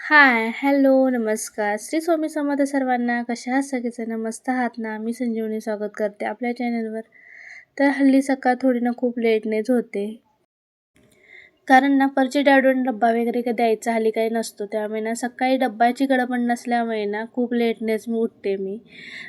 हाय, hello, नमस्कार. श्री स्वामी समर्थ सर्वांना. कशा आहात सगळेजण? मस्त आहात ना? मी संजीवनी स्वागत करते आपल्या चॅनलवर. तर हल्ली सकाळ थोडी ना खूप लेटनेच होते. कारण ना परची डॅडून डब्बा वगैरे काही द्यायचा हल्ली काही नसतो. त्यामुळे ना सकाळी डब्याची गडबड नसल्यामुळे ना खूप लेटनेच उठते मी.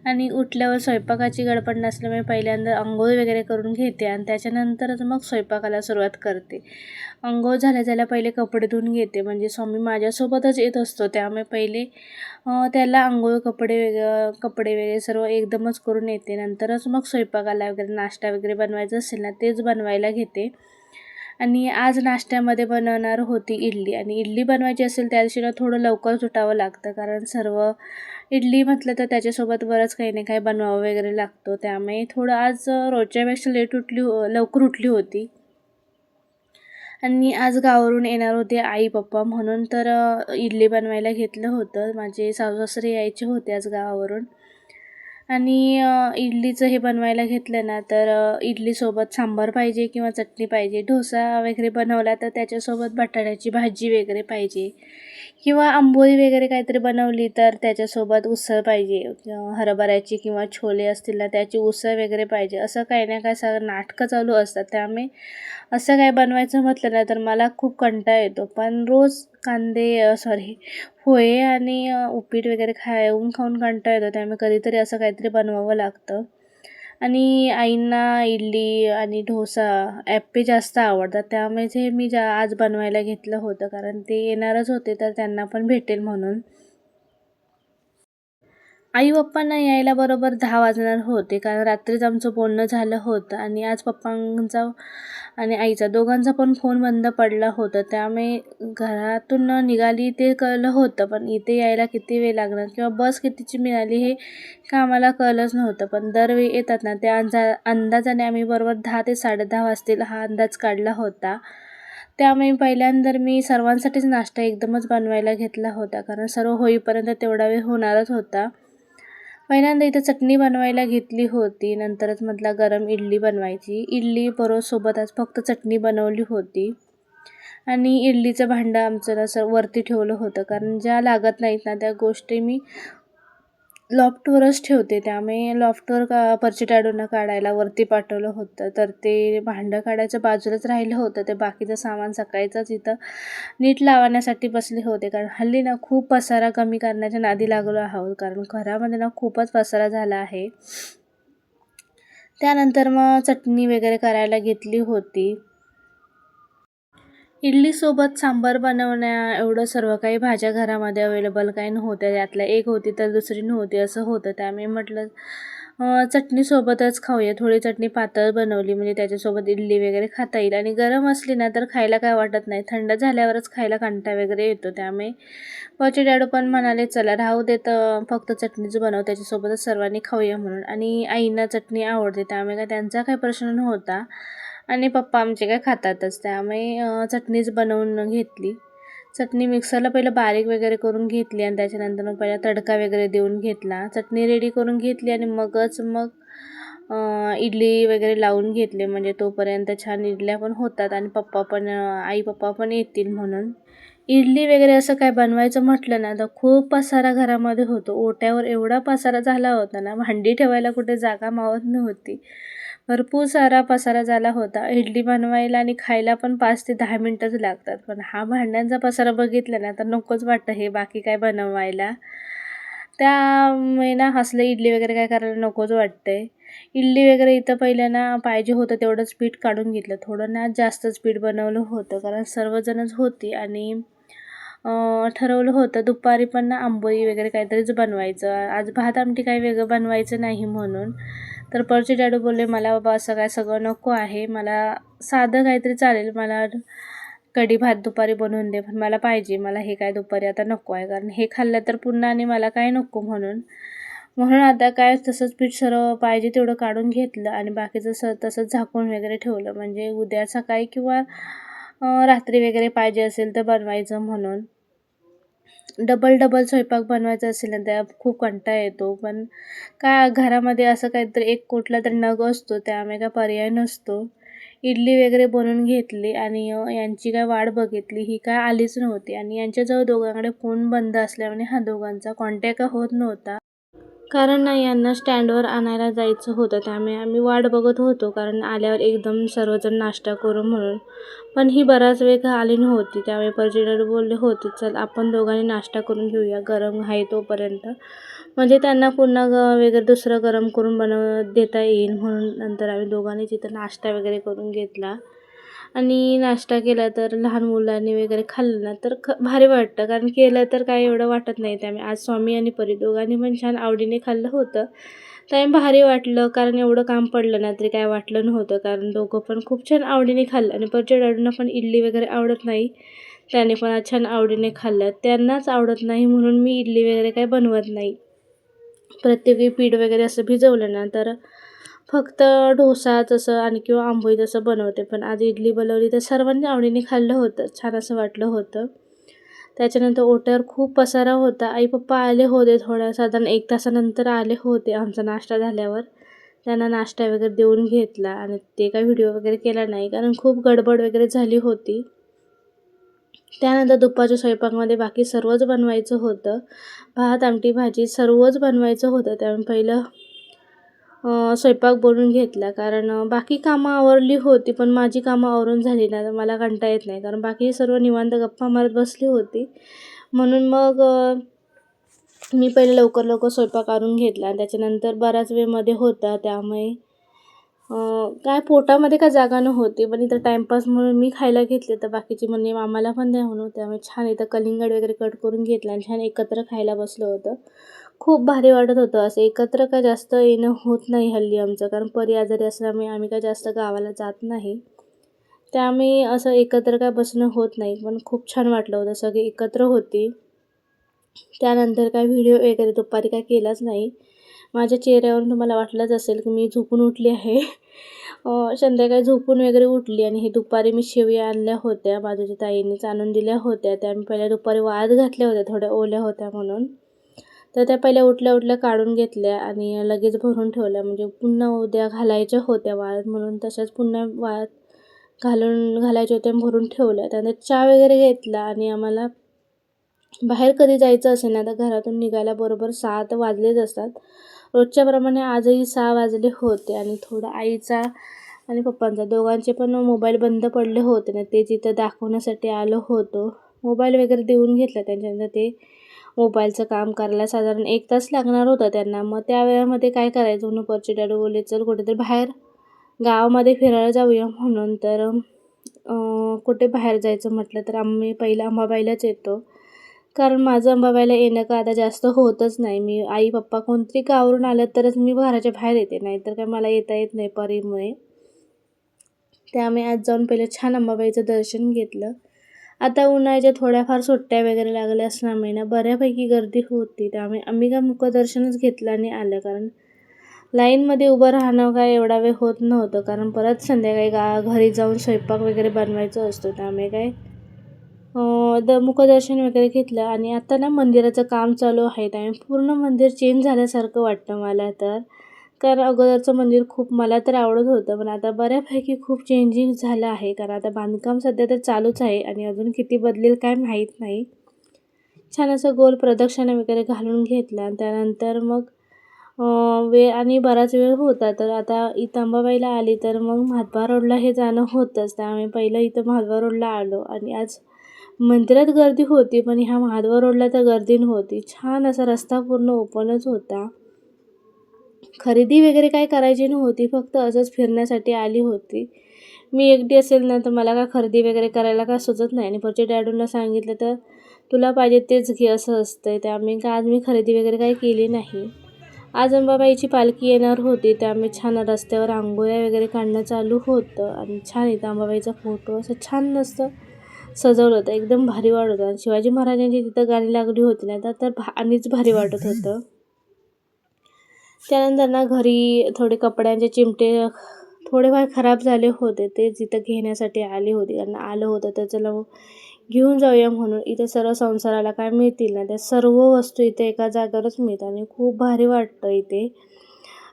आणि उठल्यावर स्वयंपाकाची गडबड नसल्यामुळे पहिल्यांदा अंघोळ वगैरे करून घेते आणि त्याच्यानंतरच मग स्वयंपाकाला सुरुवात करते. अंघोळ झाल्या पहिले कपडे धुवून घेते. म्हणजे स्वामी माझ्यासोबतच येत असतो. त्यामुळे पहिले त्याला अंघोळ, कपडे वगैरे सर्व एकदमच करून येते. नंतरच मग स्वयंपाकाला वगैरे नाश्ता वगैरे बनवायचा असेल ना, तेच बनवायला घेते. आणि आज नाश्त्यामध्ये बनवणार होती इडली आणि इडली बनवायची असेल त्या दिवशी ना थोडं लवकरच उठावं लागतं. कारण सर्व इडली म्हटलं तर त्याच्यासोबत बरंच काही ना काही बनवावं वगैरे लागतं. त्यामुळे थोडं आज रोजच्यापेक्षा लवकर उठली होती. आणि आज गावावरून येणार होते आई-पप्पा म्हणून तर इडली बनवायला घेतलं होतं. माझे सासू-सासरे यायचे होते आज गावावरून. आणि इडलीचं हे बनवायला घेतलं ना तर इडलीसोबत सांबार पाहिजे किंवा चटणी पाहिजे. डोसा वगैरे बनवला तर त्याच्यासोबत बटाट्याची भाजी वगैरे पाहिजे किंवा आंबोळी वगैरे काहीतरी बनवली तर त्याच्यासोबत उसळ पाहिजे. हरभऱ्याची किंवा छोले असतील ना त्याची उसळ वगैरे पाहिजे. असं काही ना काही सगळं नाटकं चालू असतात. त्यामुळे असं काय बनवायचं म्हटलं ना तर मला खूप कंटाळा येतो. पण रोज पोहे आणि उपीट वगैरे खाऊन कंटाळा येतो. त्यामुळे कधीतरी असं काहीतरी बनवावं लागतं. आणि आईंना इडली आणि डोसा, अप्पे जास्त आवडतात. त्यामुळेच हे मी आज बनवायला घेतलं होतं. कारण ते येणारच होते तर त्यांना पण भेटेल म्हणून. आई-पप्पांना यायला बरोबर 10 वाजणार होते. कारण रात्रीच आमचं बोलणं झालं होतं आणि आज पप्पांचा आणि आईचा दोघांचा पण फोन बंद पडला होता. त्यामुळे घरातून निघाली ते कळलं होतं, पण इथे यायला किती वेळ लागणार किंवा बस कितीची मिळाली हे काय आम्हाला कळलंच नव्हतं. पण दरवेळी येतात ना त्या अंदाजाने आम्ही बरोबर 10 ते 10:30 वाजतील हा अंदाज काढला होता. त्यामुळे पहिल्यांदा मी सर्वांसाठीच नाश्ता एकदमच बनवायला घेतला होता. कारण सर्व होईपर्यंत तेवढा वेळ होणारच होता. पहिल्यांदा इथं चटणी बनवायला घेतली होती. नंतरच म्हटलं गरम इडली बनवायची. इडली बरोबर सोबत आज फक्त चटणी बनवली होती. आणि इडलीचं भांडं आमचं असं वरती ठेवलं होतं. कारण ज्या लागत नाहीत ना त्या गोष्टी मी लॉफ्टवरच ठेवते. त्यामुळे लॉफ्टवर परची डॅडूंना काढायला वरती पाठवलं होतं. तर ते भांडं काढायचं बाजूलाच राहिलं होतं. ते बाकीचं सामान सकाळीचंच इथं नीट लावण्यासाठी बसले होते. कारण हल्ली ना खूप पसारा कमी करण्याच्या नादी लागलो आहोत. कारण घरामध्ये ना खूपच पसारा झाला आहे. त्यानंतर मग चटणी वगैरे करायला घेतली होती. इडलीसोबत सांबार बनवण्या एवढं सर्व काही भाज्या घरामध्ये अवेलेबल काही नव्हत्या. त्यातल्या एक होती तर दुसरी नव्हती असं होतं. त्यामुळे म्हटलं चटणीसोबतच खाऊया. थोडी चटणी पातळ बनवली म्हणजे त्याच्यासोबत इडली वगैरे खाता येईल आणि गरम असली ना तर खायला काय वाटत नाही. थंड झाल्यावरच खायला कंटाळा वगैरे येतो. त्यामुळे पचे डॅडू पण म्हणाले, "चला राहू दे तर फक्त चटणीच बनव. त्याच्यासोबतच सर्वांनी खाऊया" म्हणून. आणि आईंना चटणी आवडते त्यामुळे काय त्यांचा काही प्रश्न नव्हता. आणि पप्पा आमचे काय खातातच. त्यामुळे चटणीच बनवून घेतली. चटणी मिक्सरला पहिलं बारीक वगैरे करून घेतली आणि त्याच्यानंतर मग पहिला तडका वगैरे देऊन घेतला. चटणी रेडी करून घेतली आणि मग इडली वगैरे लावून घेतले. म्हणजे तोपर्यंत छान इडल्या पण होतात आणि आई-पप्पा पण येतील म्हणून. इडली वगैरे असं काय बनवायचं म्हटलं ना तर खूप पसारा घरामध्ये होतो. ओट्यावर एवढा पसारा झाला होता ना, भांडी ठेवायला कुठे जागा मावत नव्हती. भरपूर सारा पसारा झाला होता. इडली बनवायला आणि खायला पण 5 ते 10 मिनिटंच लागतात. पण हा भांड्यांचा पसारा बघितला ना तर नकोच वाटतं हे बाकी काय बनवायला. त्यामुळे ना असलं इडली वगैरे काय करायला नकोच वाटतंय. इडली वगैरे इथं पहिलं ना पाहिजे होतं तेवढंच पीठ काढून घेतलं. थोडं ना जास्तच पीठ बनवलं होतं कारण सर्वजणच होती आणि ठरवलं होतं दुपारी पण ना आंबोळी वगैरे काहीतरीच बनवायचं. आज भात आमटी काही वेगळं बनवायचं नाही म्हणून. तर परचे डॅडू बोलले, "मला बाबा असं काय सगळं नको आहे. मला साधं काहीतरी चालेल. मला कढी भात दुपारी बनवून दे. पण मला पाहिजे. मला हे काय दुपारी आता नको आहे. कारण हे खाल्लं तर पुन्हा आणि मला काय नको म्हणून." म्हणून आता काय तसंच पीठ सर्व पाहिजे तेवढं काढून घेतलं आणि बाकीचं तसंच झाकून वगैरे ठेवलं. म्हणजे उद्या सकाळी किंवा रात्री वगैरे पाहिजे असेल तर बनवायचं म्हणून. डबल स्वयंपाक बनवायचा असेल ना, त्या खूप कंटाळा येतो. पण काय घरामध्ये असं काहीतरी एक कुठला तरी नग असतो, त्यामुळे काय पर्याय नसतो. इडली वगैरे बनवून घेतली आणि यांची काय वाट बघितली. ही काय आलीच नव्हती आणि यांच्याजवळ दोघांकडे फोन बंद असल्यामुळे ह्या दोघांचा कॉन्टॅक्ट होत नव्हता. कारण ना यांना स्टँडवर आणायला जायचं होतं, त्यामुळे आम्ही वाट बघत होतो, कारण आल्यावर एकदम सर्वजण नाश्ता करू म्हणून. पण ही बराच वेळ आली नव्हती, त्यामुळे पर्यटक बोलले होते, चल आपण दोघांनी नाश्ता करून घेऊया गरम आहे तोपर्यंत, म्हणजे त्यांना पुन्हा वगैरे दुसरं गरम करून देता येईल म्हणून. नंतर आम्ही दोघांनी तिथं नाश्ता वगैरे करून घेतला आणि नाश्ता केला तर लहान मुलांनी वगैरे खाल्लं ना तर भारी वाटतं, कारण केलं तर काय एवढं वाटत नाही. त्यामुळे आज स्वामी आणि परी दोघांनी पण छान आवडीने खाल्लं होतं, त्यामुळे भारी वाटलं. कारण एवढं काम पडलं ना तरी काय वाटलं नव्हतं, कारण दोघं पण खूप छान आवडीने खाल्लं. आणि परच्या डॅडूंना पण इडली वगैरे आवडत नाही, त्याने पण आज छान आवडीने खाल्लं. त्यांनाच आवडत नाही म्हणून मी इडली वगैरे काय बनवत नाही. प्रत्येकी पीठ वगैरे असं भिजवलं ना तर फक्त डोसा तसं आणि किंवा आंबोळी तसं बनवते. पण आज इडली बनवली तर सर्वांनी आवडीने खाल्लं होतं, छान असं वाटलं होतं. त्याच्यानंतर ओट्यावर खूप पसारा होता. आई पप्पा आले होते थोड्या साधारण 1 तासानंतर आले होते आमचा नाश्ता झाल्यावर. त्यांना नाश्ता वगैरे देऊन घेतला आणि ते काय व्हिडिओ वगैरे केला नाही, कारण खूप गडबड वगैरे झाली होती. त्यानंतर दुपारच्या स्वयंपाकामध्ये बाकी सर्वच बनवायचं होतं. भात, आमटी, भाजी सर्वच बनवायचं होतं. त्यामुळे पहिलं स्वयंपाक बनवून घेतला, कारण बाकी कामं आवरली होती, पण माझी कामं आवरून झाली ना तर मला कंटाळा येत नाही, कारण बाकी सर्व निवांत गप्पा मारत बसली होती. म्हणून मग मी पहिले लवकर लवकर स्वयंपाक करून घेतला आणि त्याच्यानंतर बराच वेळ मध्ये होता, त्यामुळे काय पोटामध्ये काय जागा नव्हती, पण इथं टाईमपास म्हणून मी खायला घेतले, तर बाकीची म्हणणे आम्हाला पण द्या म्हणून. त्यामुळे छान इथं कलिंगड वगैरे कट करून घेतला आणि छान एकत्र खायला बसलो होतं. खूप भारी वाटत होतं. असं एकत्र काय जास्त येणं होत नाही हल्ली आमचं, कारण परी आजारी असल्यामुळे आम्ही काय जास्त गावाला जात नाही, त्यामुळे असं एकत्र काय बसणं होत नाही. पण खूप छान वाटलं होतं, सगळे एकत्र होती. त्यानंतर काय व्हिडिओ वगैरे दुपारी काय केलाच नाही. माझ्या चेहऱ्यावरून तुम्हाला वाटलंच असेल की मी झोपून उठली आहे. संध्याकाळी झोपून वगैरे उठली आणि हे दुपारी मी शेवया आणल्या होत्या, बाजूच्या ताईंनीच आणून दिल्या होत्या. त्या मी पहिल्या दुपारी वाळत घातल्या होत्या, थोड्या ओल्या होत्या म्हणून. तर त्या पहिल्या उठल्या उठल्या काढून घेतल्या आणि लगेच भरून ठेवल्या, म्हणजे पुन्हा उद्या घालायच्या होत्या वाळत म्हणून. तशाच पुन्हा वाळत घालायच्या होत्या, भरून ठेवल्या. त्यानंतर चहा वगैरे घेतला आणि आम्हाला बाहेर कधी जायचं असेल ना तर घरातून निघायला बरोबर 7 वाजलेच असतात. रोजच्याप्रमाणे आजही 6 वाजले होते आणि थोडा आईचा आणि पप्पांचा दोघांचे पण मोबाईल बंद पडले होते ना, ते जिथं दाखवण्यासाठी आलो होतो. मोबाईल वगैरे देऊन घेतला. त्यांच्यानंतर ते मोबाईलचं काम करायला साधारण 1 तास लागणार होता त्यांना. मग त्या वेळामध्ये काय करायचं म्हणून परचे डॅडू बोलले, चल कुठेतरी बाहेर गावामध्ये फिरायला जाऊया म्हणून. तर कुठे बाहेर जायचं म्हटलं तर आम्ही पहिलं अंबाबाईलाच येतो, कारण माझं अंबाबाईला येणं का आता जास्त होतच नाही. मी आई पप्पा कोणतरी गावावरून आलं तरच मी घराच्या बाहेर येते, नाहीतर काय मला येता येत नाही परीमुळे. त्यामुळे आज जाऊन पहिलं छान अंबाबाईचं दर्शन घेतलं. आता उन्हाळ्याच्या थोड्याफार सुट्ट्या वगैरे लागल्या असल्यामुळे ना बऱ्यापैकी गर्दी होती, त्यामुळे आम्ही काय मुखदर्शनच घेतलं आणि आलं, कारण लाईनमध्ये उभं राहणं काय एवढा वेळ होत नव्हतं, कारण परत संध्याकाळी घरी जाऊन स्वयंपाक वगैरे बनवायचं असतो. त्यामुळे काय मुखदर्शन वगैरे घेतलं. आणि आता ना मंदिराचं काम चालू आहे, त्यामुळे पूर्ण मंदिर चेंज झाल्यासारखं वाटतं मला तर, कारण अगोदरचं मंदिर खूप मला तर आवडत होतं, पण आता बऱ्यापैकी खूप चेंजिंग झालं आहे, कारण आता बांधकाम सध्या तर चालूच आहे आणि अजून किती बदलेल काय माहीत नाही. छान असं गोल प्रदक्षिणा वगैरे घालून घेतला. त्यानंतर मग वेळ आणि बराच वेळ होता, तर आता इथं अंबाबाईला आली तर मग महाद्वार रोडला हे जाणं होतंच, त्यामुळे पहिलं इथं महाद्वार रोडला आलो. आणि आज मंदिरात गर्दी होती, पण ह्या महाद्वार रोडला तर गर्दी नव्हती. छान असा रस्ता पूर्ण ओपनच होता. खरेदी वगैरे काय करायची नव्हती, फक्त असंच फिरण्यासाठी आली होती. मी एकटी असेल ना तर मला काय खरेदी वगैरे करायला काय सुचत नाही, आणि पुढच्या डॅडूंना सांगितलं तर तुला पाहिजे तेच घे असं असतं. त्यामुळे काय आज मी खरेदी वगैरे काही केली नाही. आज अंबाबाईची पालखी येणार होती, त्यामुळे छान रस्त्यावर रांगोळ्या वगैरे काढणं चालू होतं आणि छान इथं अंबाबाईचा फोटो असं छान असं सजवलं होतं, एकदम भारी वाटत होतं. आणि शिवाजी महाराजांची तिथं गाणी लागली होती ना तर आणिच भारी वाटत होतं. त्यानंतर ना घरी थोडे कपड्यांचे चिमटे थोडेफार खराब झाले होते, ते तिथं घेण्यासाठी आले होते. त्यांना आलं होतं तर चला घेऊन जाऊया म्हणून. इथे सर्व संसाराला काय मिळतील ना त्या सर्व वस्तू इथे एका जागेवरच मिळतात आणि खूप भारी वाटतं इथे.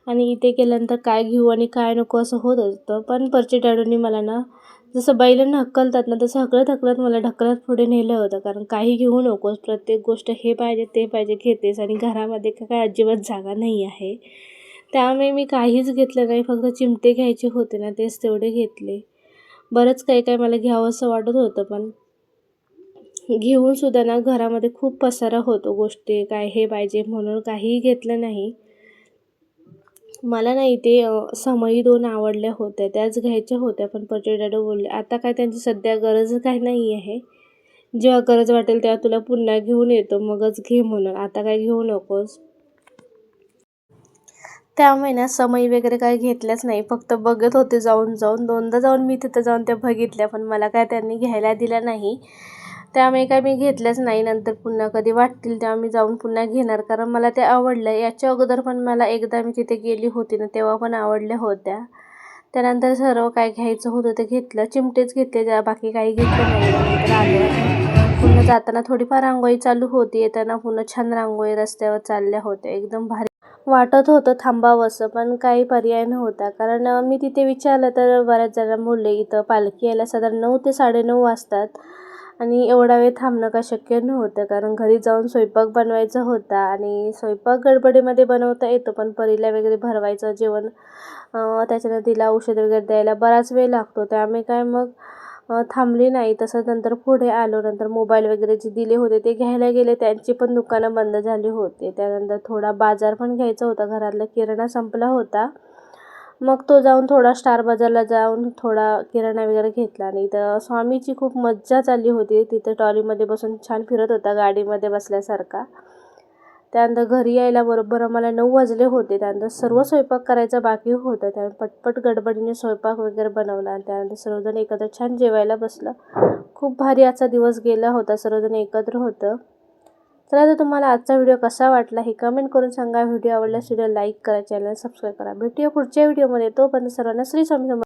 आणि इथे केल्यानंतर काय घेऊ आणि काय नको असं होत होतं. पण परचे डॅडूंनी मला ना जसं बैलांना हकलतात ना तसं हकलत मला ढकलत पुढे नेलं होतं. कारण काही घेऊ नकोस, प्रत्येक गोष्ट हे पाहिजे ते पाहिजे घेतेस आणि घरामध्ये काय अजिबात जागा नाही आहे. त्यामुळे मी काहीच घेतलं नाही, फक्त चिमटे घ्यायचे होते ना तेच तेवढे घेतले. बरंच काही काही मला घ्यावंसं वाटत होतं, पण घेऊन सुद्धा ना घरामध्ये खूप पसारा होतो, गोष्टी काय हे पाहिजे म्हणून काहीही घेतलं नाही. मला ना इथे समई 2 आवडल्या होत्या, त्याच घ्यायच्या होत्या, पण पचे डॅडू बोलले, "आता काय त्यांची सध्या गरज काही नाही आहे. जेव्हा गरज वाटेल तेव्हा तुला पुन्हा घेऊन येतो, मगच घे म्हणून. आता काय घेऊ नकोस." त्यामुळे ना समई वगैरे काही घेतल्याच नाही. फक्त बघत होते जाऊन. 2दा जाऊन मी तिथं जाऊन त्या बघितल्या, पण मला काय त्यांनी घ्यायला दिल्या नाही. त्यामुळे काय मी घेतल्याच नाही. नंतर पुन्हा कधी वाटतील तेव्हा मी जाऊन पुन्हा घेणार, कारण मला ते आवडलं. याच्या अगोदर पण मला एकदा मी तिथे गेली होती ना, तेव्हा पण आवडल्या होत्या. त्यानंतर सर्व काय घ्यायचं होतं ते घेतलं. चिमटेच घेतले, बाकी काही घेतलं नाही. नंतर आले. पुन्हा जाताना थोडीफार रांगोळी चालू होती. येताना पुन्हा छान रांगोळी रस्त्यावर चालल्या होत्या. एकदम भारी वाटत होतं थांबावंसं, पण काही पर्याय नव्हता. कारण मी तिथे विचारलं तर बऱ्याच जणांना बोलले, इथं पालखी यायला साधारण 9 ते 9:30 वाजतात आणि एवढा वेळ थांबणं काय शक्य नव्हतं. कारण घरी जाऊन स्वयंपाक बनवायचा होता आणि स्वयंपाक गडबडीमध्ये बनवता येतो, पण परीला वगैरे भरवायचं जेवण, त्याच्यानं तिला औषध वगैरे द्यायला बराच वेळ लागतो. त्यामुळे काय मग थांबली नाही. तसंच नंतर पुढे आलो. नंतर मोबाईल वगैरे जे दिले होते ते घ्यायला गेले, त्यांची पण दुकानं बंद झाली होते. त्यानंतर थोडा बाजार पण घ्यायचा होता, घरातला किराणा संपला होता. मग तो जाऊन थोडा स्टार बाजारला जाऊन थोडा किराणा वगैरे घेतला. आणि इथं स्वामीची खूप मज्जा चालली होती. तिथं ट्रॉलीमध्ये बसून छान फिरत होता, गाडीमध्ये बसल्यासारखा. त्यानंतर घरी यायला बरोबर आम्हाला 9 वाजले होते. त्यानंतर सर्व स्वयंपाक करायचा बाकी होता. त्यामुळे पटपट गडबडीने स्वयंपाक वगैरे बनवला आणि त्यानंतर सर्वजण एकत्र छान जेवायला बसलं. खूप भारी आजचा दिवस गेला होता, सर्वजण एकत्र होतं. चला, तर तुम्हाला आजचा व्हिडिओ कसा वाटला हे कमेंट करून सांगा. व्हिडिओ आवडल्यास व्हिडिओ लाईक करा, चॅनल सबस्क्राईब करा. भेटूया पुढच्या व्हिडिओमध्ये. तोपर्यंत सर्वांना श्री स्वामी समर्थ.